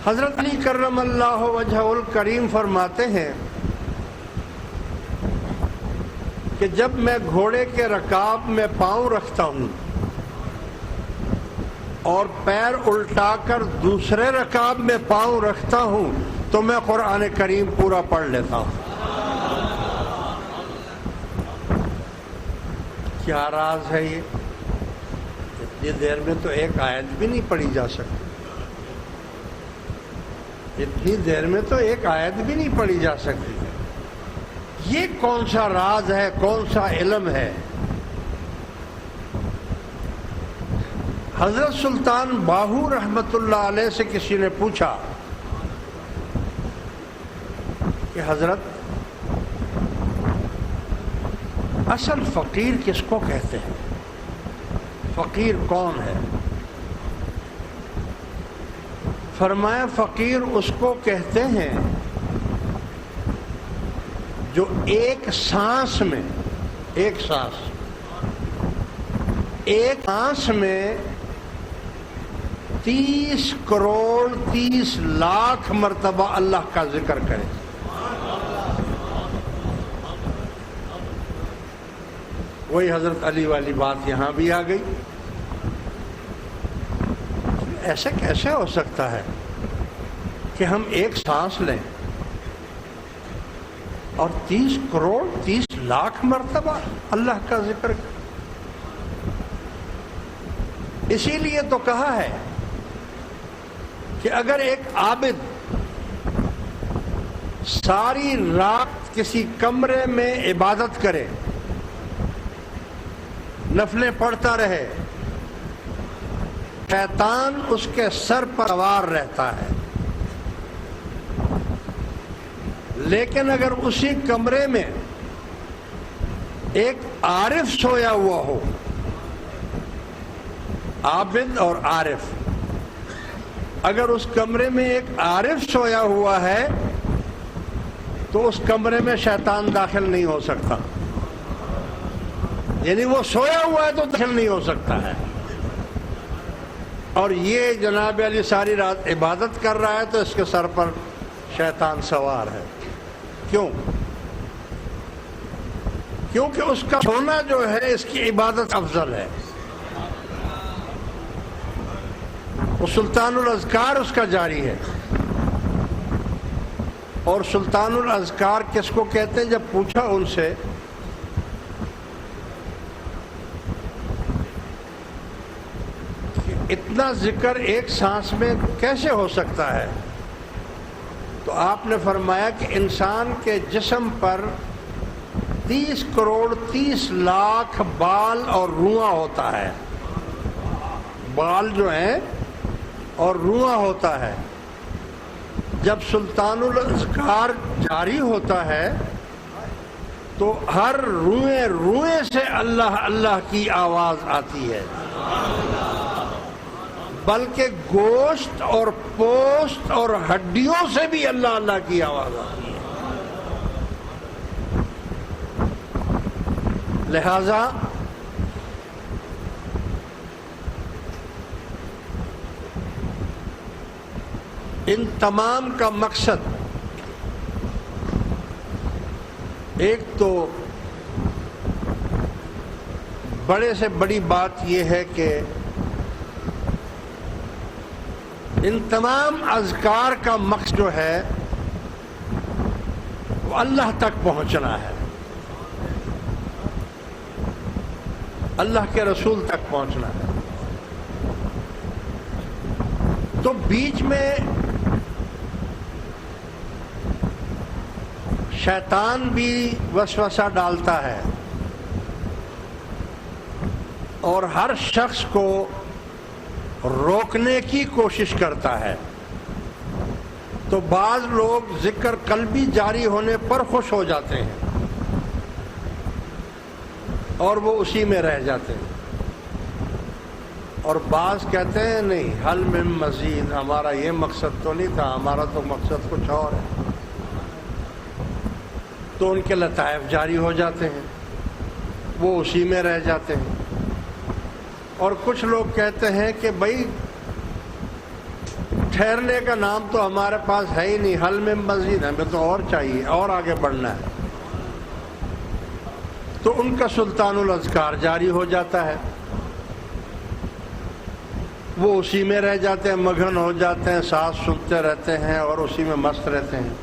حضرت علی کرم اللہ وجہ الکریم فرماتے ہیں کہ جب میں گھوڑے کے رکاب میں پاؤں رکھتا ہوں اور پیر الٹا کر دوسرے رکاب میں پاؤں رکھتا ہوں تو میں قرآن کریم پورا پڑھ لیتا ہوں۔ کیا راز ہے یہ؟ اتنی دیر میں تو ایک آیت بھی نہیں پڑھی جا سکتی، اتنی دیر میں تو ایک آیت بھی نہیں پڑھی جا سکتی۔ یہ کون سا راز ہے، کون سا علم ہے؟ حضرت سلطان باہو رحمت اللہ علیہ سے کسی نے پوچھا کہ حضرت اصل فقیر کس کو کہتے ہیں؟ فقیر کون ہے؟ فرمایا فقیر اس کو کہتے ہیں جو ایک سانس میں 30 کروڑ 30 لاکھ مرتبہ اللہ کا ذکر کرے۔ وہی حضرت علی والی بات یہاں بھی آ گئی۔ ایسے کیسے ہو سکتا ہے کہ ہم ایک سانس لیں اور 30 کروڑ 30 لاکھ مرتبہ اللہ کا ذکر کریں؟ اسی لیے تو کہا ہے کہ اگر ایک عابد ساری رات کسی کمرے میں عبادت کرے، نفلیں پڑھتا رہے، شیطان اس کے سر پر سوار رہتا ہے، لیکن اگر اسی کمرے میں ایک عارف سویا ہوا ہو، عابد اور عارف، اگر اس کمرے میں ایک عارف سویا ہوا ہے تو اس کمرے میں شیطان داخل نہیں ہو سکتا، یعنی وہ سویا ہوا ہے تو داخل نہیں ہو سکتا ہے۔ اور یہ جناب علی ساری رات عبادت کر رہا ہے تو اس کے سر پر شیطان سوار ہے۔ کیوں؟ کیونکہ اس کا سونا جو ہے اس کی عبادت افضل ہے۔ وہ سلطان الاذکار اس کا جاری ہے۔ اور سلطان الاذکار کس کو کہتے ہیں؟ جب پوچھا ان سے کہ اتنا ذکر ایک سانس میں کیسے ہو سکتا ہے، تو آپ نے فرمایا کہ انسان کے جسم پر 30 کروڑ 30 لاکھ بال اور رواں ہوتا ہے، بال جو ہیں اور رواں ہوتا ہے۔ جب سلطان الاذکار جاری ہوتا ہے تو ہر روئے سے اللہ اللہ کی آواز آتی ہے، بلکہ گوشت اور پوست اور ہڈیوں سے بھی اللہ اللہ کی آواز آتی ہے۔ لہذا ان تمام کا مقصد ایک تو بڑے سے بڑی بات یہ ہے کہ ان تمام اذکار کا مقصد جو ہے وہ اللہ تک پہنچنا ہے، اللہ کے رسول تک پہنچنا ہے۔ تو بیچ میں شیطان بھی وسوسہ ڈالتا ہے اور ہر شخص کو روکنے کی کوشش کرتا ہے۔ تو بعض لوگ ذکر قلبی جاری ہونے پر خوش ہو جاتے ہیں اور وہ اسی میں رہ جاتے ہیں، اور بعض کہتے ہیں نہیں، حل من مزید، ہمارا یہ مقصد تو نہیں تھا، ہمارا تو مقصد کچھ اور ہے، تو ان کے لطائف جاری ہو جاتے ہیں، وہ اسی میں رہ جاتے ہیں۔ اور کچھ لوگ کہتے ہیں کہ بھائی ٹھہرنے کا نام تو ہمارے پاس ہے ہی نہیں، حل میں مزید، ہمیں تو اور چاہیے، اور آگے بڑھنا ہے۔ تو ان کا سلطان الاذکار جاری ہو جاتا ہے، وہ اسی میں رہ جاتے ہیں، مگن ہو جاتے ہیں، سانس سنتے رہتے ہیں اور اسی میں مست رہتے ہیں۔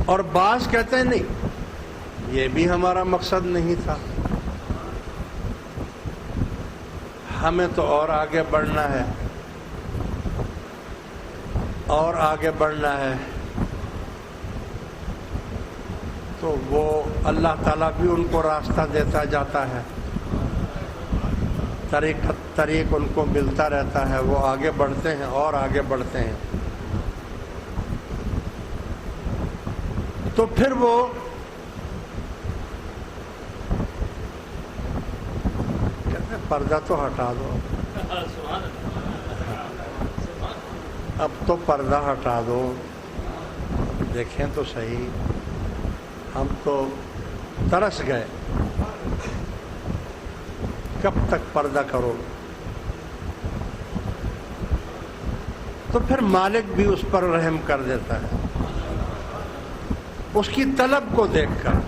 اور بعض کہتے ہیں نہیں، یہ بھی ہمارا مقصد نہیں تھا، ہمیں تو اور آگے بڑھنا ہے، اور آگے بڑھنا ہے۔ تو وہ اللہ تعالیٰ بھی ان کو راستہ دیتا جاتا ہے، طریق ان کو ملتا رہتا ہے، وہ آگے بڑھتے ہیں اور آگے بڑھتے ہیں۔ تو پھر وہ کہتے ہیں پردہ تو ہٹا دو، اب تو پردہ ہٹا دو، دیکھیں تو صحیح، ہم تو ترس گئے، کب تک پردہ کرو؟ تو پھر مالک بھی اس پر رحم کر دیتا ہے، اس کی طلب کو دیکھ کر۔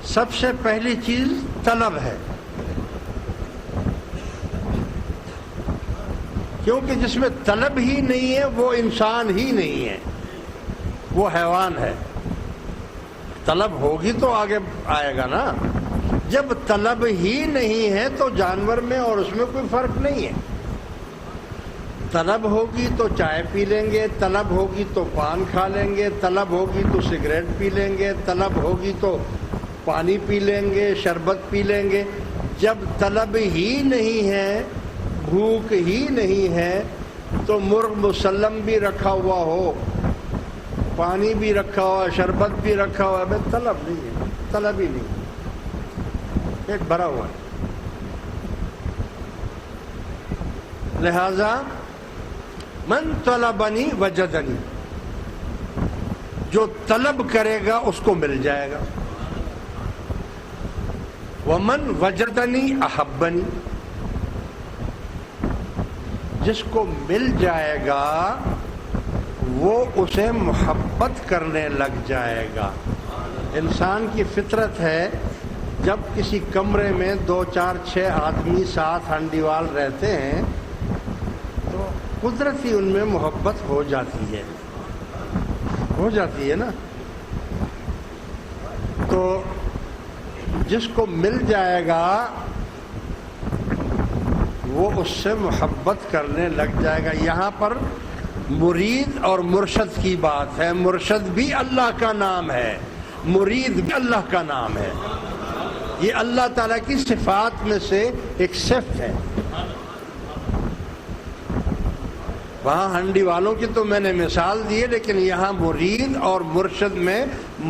سب سے پہلی چیز طلب ہے، کیونکہ جس میں طلب ہی نہیں ہے وہ انسان ہی نہیں ہے، وہ حیوان ہے۔ طلب ہوگی تو آگے آئے گا نا، جب طلب ہی نہیں ہے تو جانور میں اور اس میں کوئی فرق نہیں ہے۔ طلب ہوگی تو چائے پی لیں گے، طلب ہوگی تو پان کھا لیں گے، طلب ہوگی تو سگریٹ پی لیں گے، طلب ہوگی تو پانی پی لیں گے، شربت پی لیں گے۔ جب طلب ہی نہیں ہے، بھوک ہی نہیں ہے، تو مرغ مسلم بھی رکھا ہوا ہو، پانی بھی رکھا ہوا، شربت بھی رکھا ہوا ہے، طلب نہیں ہے، طلب ہی نہیں، پیٹ بھرا ہوا ہے۔ لہذا من طلبنی وجدنی، جو طلب کرے گا اس کو مل جائے گا۔ ومن وجدنی احبنی، جس کو مل جائے گا وہ اسے محبت کرنے لگ جائے گا۔ انسان کی فطرت ہے، جب کسی کمرے میں 2 4 6 آدمی ساتھ ہنڈیوال رہتے ہیں تو قدرتی ان میں محبت ہو جاتی ہے نا۔ تو جس کو مل جائے گا وہ اس سے محبت کرنے لگ جائے گا۔ یہاں پر مرید اور مرشد کی بات ہے، مرشد بھی اللہ کا نام ہے، مرید بھی اللہ کا نام ہے، یہ اللہ تعالیٰ کی صفات میں سے ایک صفت ہے۔ وہاں ہنڈی والوں کی تو میں نے مثال دی ہے، لیکن یہاں مرید اور مرشد میں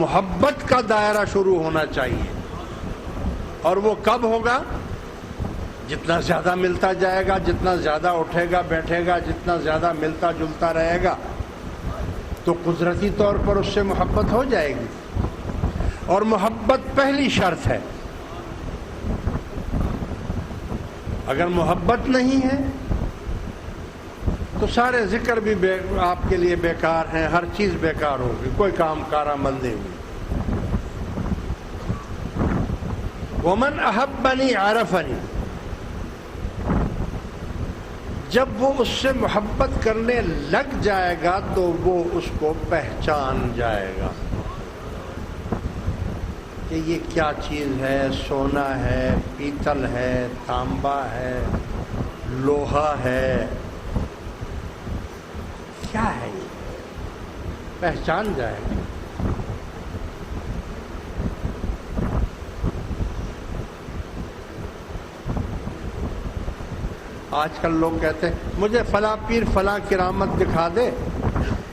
محبت کا دائرہ شروع ہونا چاہیے۔ اور وہ کب ہوگا؟ جتنا زیادہ ملتا جائے گا، جتنا زیادہ اٹھے گا بیٹھے گا، جتنا زیادہ ملتا جلتا رہے گا تو قدرتی طور پر اس سے محبت ہو جائے گی۔ اور محبت پہلی شرط ہے۔ اگر محبت نہیں ہے تو سارے ذکر بھی آپ کے لیے بیکار ہیں، ہر چیز بیکار ہوگی، کوئی کام کارآمد نہیں ہوگی۔ ومن احبنی عرفنی، جب وہ اس سے محبت کرنے لگ جائے گا تو وہ اس کو پہچان جائے گا کہ یہ کیا چیز ہے، سونا ہے، پیتل ہے، تانبا ہے، لوہا ہے، کیا ہے یہ، پہچان جائے گا۔ آج کل لوگ کہتے ہیں مجھے فلاں پیر فلاں کرامت دکھا دے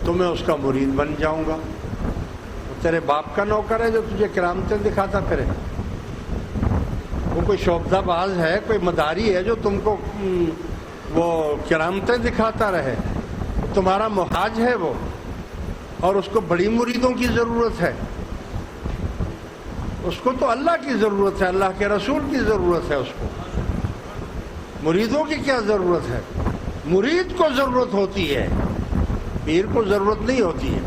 تو میں اس کا مرید بن جاؤں گا۔ تیرے باپ کا نوکر ہے جو تجھے کرامتیں دکھاتا پھرے؟ وہ کوئی شعبدہ باز ہے، کوئی مداری ہے جو تم کو وہ کرامتیں دکھاتا رہے؟ تمہارا محتاج ہے وہ، اور اس کو بڑی مریدوں کی ضرورت ہے۔ اس کو تو اللہ کی ضرورت ہے، اللہ کے رسول کی ضرورت ہے اس کو۔ مریدوں کی کیا ضرورت ہے؟ مرید کو ضرورت ہوتی ہے، پیر کو ضرورت نہیں ہوتی ہے۔